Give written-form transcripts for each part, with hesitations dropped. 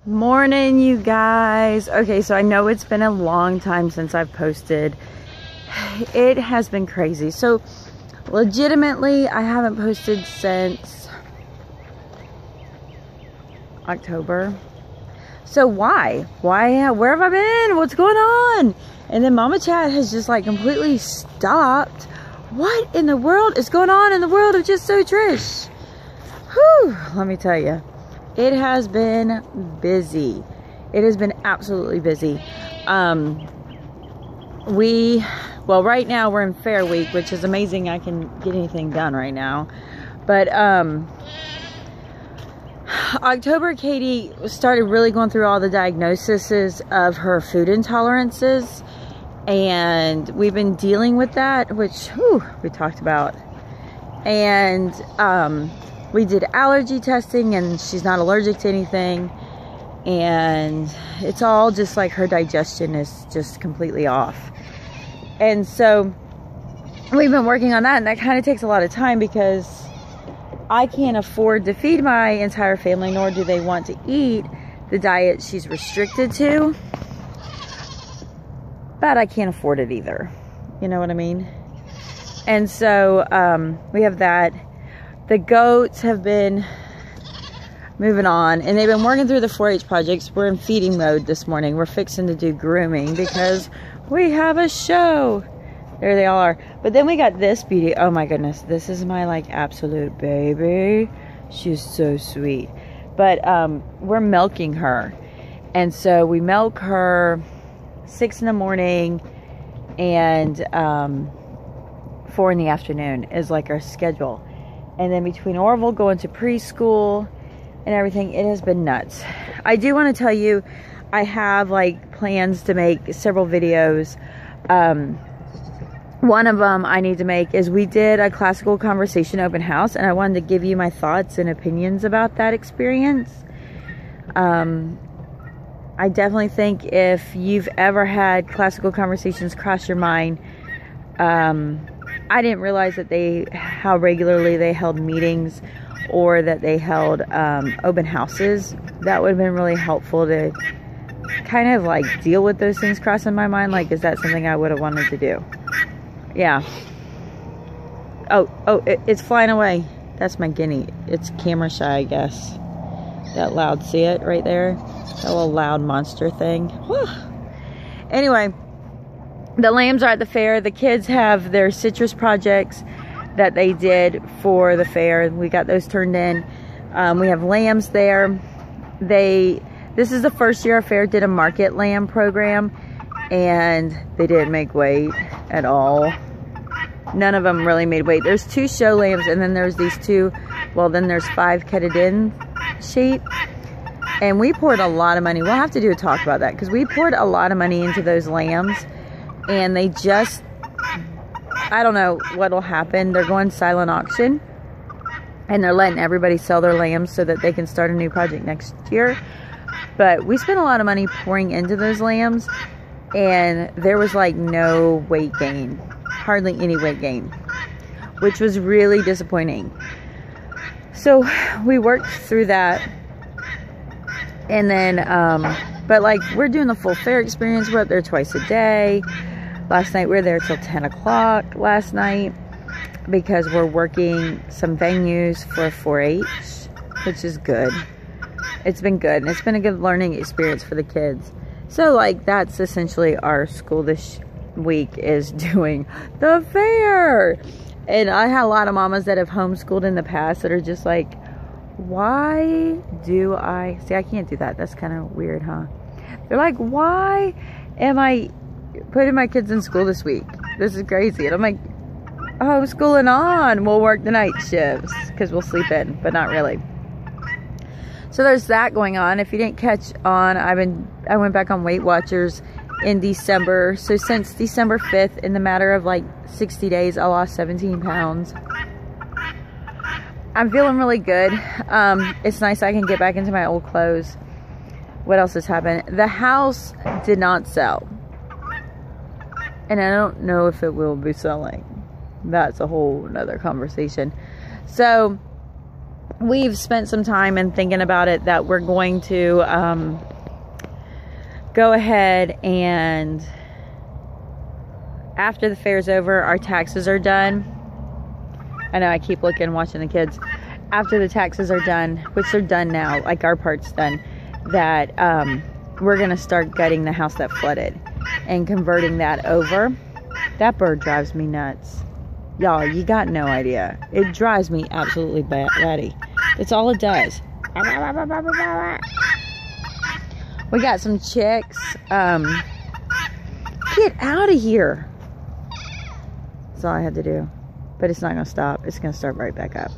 Morning, you guys. Okay, so I know it's been a long time since I've posted. It has been crazy. So legitimately, I haven't posted since October. So why? Where have I been? What's going on? And then Mama Chat has just like completely stopped. What in the world is going on in the world of Just So Trish? Whew, let me tell you. It has been busy. It has been absolutely busy. Well, right now we're in Fair Week, which is amazing. I can get anything done right now. But October, Katie started really going through all the diagnoses of her food intolerances. And we've been dealing with that, which we talked about. And we did allergy testing and she's not allergic to anything. And it's all just like her digestion is just completely off. And so we've been working on that, and that kind of takes a lot of time because I can't afford to feed my entire family, nor do they want to eat the diet she's restricted to. But I can't afford it either. You know what I mean? And so we have that. The goats have been moving on, and they've been working through the 4-H projects. We're in feeding mode this morning. We're fixing to do grooming because we have a show. There they all are. But then we got this beauty. Oh my goodness. This is my like absolute baby. She's so sweet. But we're milking her. And so we milk her 6 in the morning and 4 in the afternoon is like our schedule. And then between Orville going to preschool and everything, it has been nuts. I do want to tell you, I have like plans to make several videos. One of them I need to make is we did a classical conversation open house, and I wanted to give you my thoughts and opinions about that experience. I definitely think if you've ever had classical conversations cross your mind, I didn't realize that how regularly they held meetings or that they held open houses. That would have been really helpful to kind of like deal with those things crossing my mind. Like, is that something I would have wanted to do? Yeah. Oh, it's flying away. That's my guinea. It's camera shy, I guess. That loud, see it right there? That little loud monster thing. Whew. Anyway. The lambs are at the fair. The kids have their citrus projects that they did for the fair. We got those turned in. We have lambs there. This is the first year our fair did a market lamb program, and they didn't make weight at all. None of them really made weight. There's 2 show lambs, and then there's these 2. Well, then there's 5 kedded in sheep. And we poured a lot of money. We'll have to do a talk about that because we poured a lot of money into those lambs. And they just, I don't know what'll happen. They're going silent auction. And they're letting everybody sell their lambs so that they can start a new project next year. But we spent a lot of money pouring into those lambs. And there was like no weight gain. Hardly any weight gain. Which was really disappointing. So we worked through that. And then, but like we're doing the full fair experience. We're up there twice a day. Last night we were there till 10 o'clock last night because we're working some venues for 4-H, which is good. It's been good, and it's been a good learning experience for the kids. So like that's essentially our school this week, is doing the fair. And I had a lot of mamas that have homeschooled in the past that are just like, why do I, see I can't do that. That's kind of weird, huh? They're like, why am I putting my kids in school this week? This is crazy. And I'm like, homeschooling on. We'll work the night shifts because we'll sleep in, but not really. So there's that going on. If you didn't catch on, I went back on Weight Watchers in December. So since December 5th, in the matter of like 60 days, I lost 17 pounds. I'm feeling really good. It's nice I can get back into my old clothes. What else has happened? The house did not sell. And I don't know if it will be selling. That's a whole nother conversation. So we've spent some time and thinking about it that we're going to go ahead and after the fair's over, our taxes are done. I know I keep looking and watching the kids. After the taxes are done, which they're done now, like our part's done, that we're going to start gutting the house that flooded and converting that over. That bird drives me nuts. Y'all, you got no idea. It drives me absolutely batty. That's all it does. We got some chicks. Get out of here. That's all I had to do. But it's not going to stop. It's going to start right back up.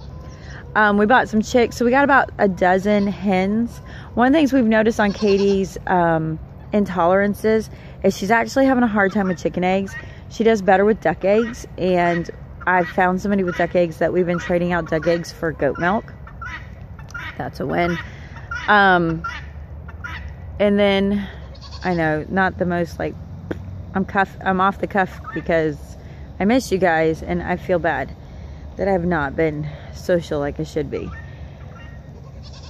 We bought some chicks. So we got about a dozen hens. One of the things we've noticed on Katie's intolerances is she's actually having a hard time with chicken eggs. She does better with duck eggs. And I found somebody with duck eggs that we've been trading out duck eggs for goat milk. That's a win. And then, I know, not the most like, I'm off the cuff because I miss you guys and I feel bad that I have not been social like I should be.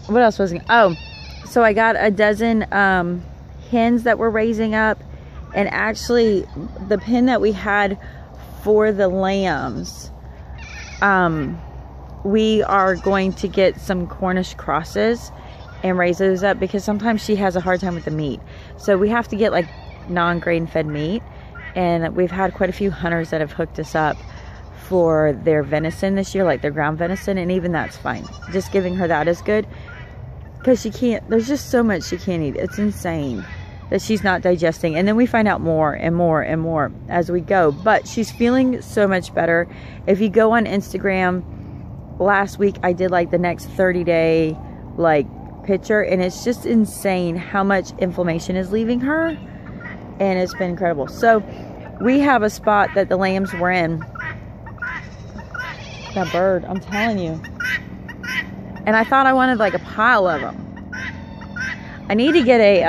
What else was I? Oh, so I got a dozen hens that we're raising up, and actually the pen that we had for the lambs, we are going to get some Cornish crosses and raise those up because sometimes she has a hard time with the meat. So we have to get like non-grain fed meat, and we've had quite a few hunters that have hooked us up for their venison this year, like their ground venison, and even that's fine. Just giving her that is good because she can't, there's just so much she can't eat. It's insane that she's not digesting, and then we find out more and more and more as we go, but she's feeling so much better. If you go on Instagram, last week I did like the next 30-day like picture, and it's just insane how much inflammation is leaving her, and it's been incredible. So we have a spot that the lambs were in. That bird, I'm telling you. And I thought I wanted like a pile of them. I need to get a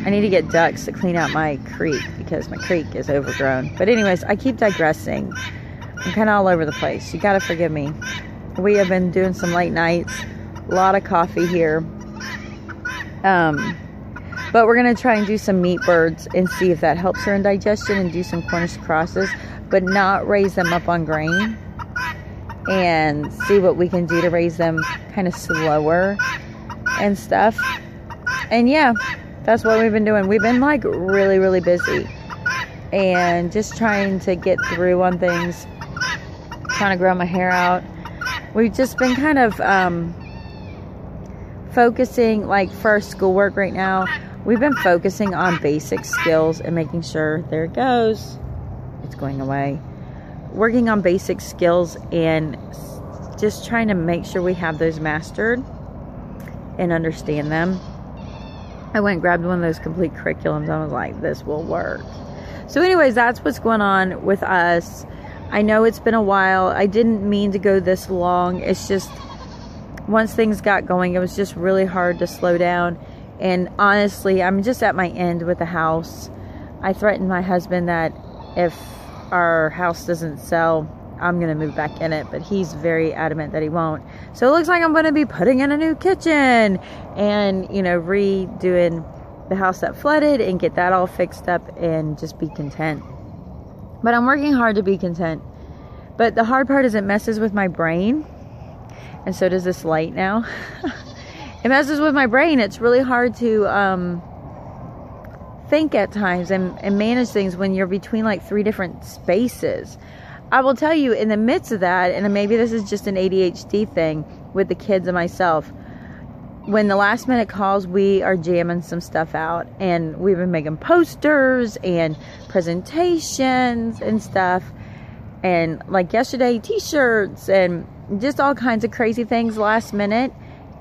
I need to get ducks to clean out my creek because my creek is overgrown. But anyways, I keep digressing. I'm kind of all over the place. You gotta forgive me. We have been doing some late nights, a lot of coffee here. But we're gonna try and do some meat birds and see if that helps her in digestion, and do some Cornish crosses, but not raise them up on grain, and see what we can do to raise them kind of slower and stuff. And yeah, that's what we've been doing. We've been like really, really busy and just trying to get through on things, trying to grow my hair out. We've just been kind of focusing, like for our schoolwork right now, we've been focusing on basic skills and making sure, there it goes, it's going away, working on basic skills and just trying to make sure we have those mastered and understand them. I went and grabbed one of those complete curriculums. I was like, this will work. So anyways, that's what's going on with us. I know it's been a while. I didn't mean to go this long. It's just, once things got going, it was just really hard to slow down. And honestly, I'm just at my end with the house. I threatened my husband that if our house doesn't sell, I'm going to move back in it. But he's very adamant that he won't. So it looks like I'm going to be putting in a new kitchen and, you know, redoing the house that flooded and get that all fixed up and just be content. But I'm working hard to be content. But the hard part is it messes with my brain. And so does this light now. It messes with my brain. It's really hard to think at times and manage things when you're between like 3 different spaces. I will tell you, in the midst of that, and maybe this is just an ADHD thing with the kids and myself, when the last minute calls, we are jamming some stuff out, and we've been making posters and presentations and stuff, and like yesterday, t-shirts and just all kinds of crazy things last minute,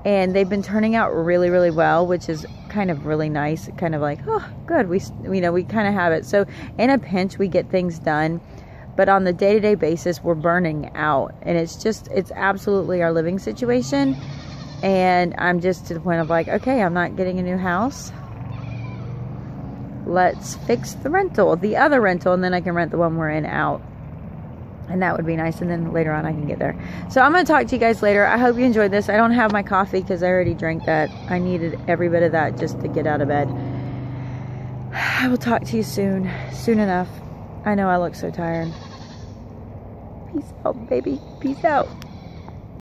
and they've been turning out really, really well, which is kind of really nice. Kind of like, oh, good, we kind of have it. So in a pinch, we get things done. But on the day-to-day basis, we're burning out. And it's absolutely our living situation. And I'm just to the point of like, okay, I'm not getting a new house. Let's fix the other rental, and then I can rent the one we're in out. And that would be nice. And then later on I can get there. So I'm going to talk to you guys later. I hope you enjoyed this. I don't have my coffee because I already drank that. I needed every bit of that just to get out of bed. I will talk to you soon. Soon enough. I know I look so tired. Peace out, baby. Peace out.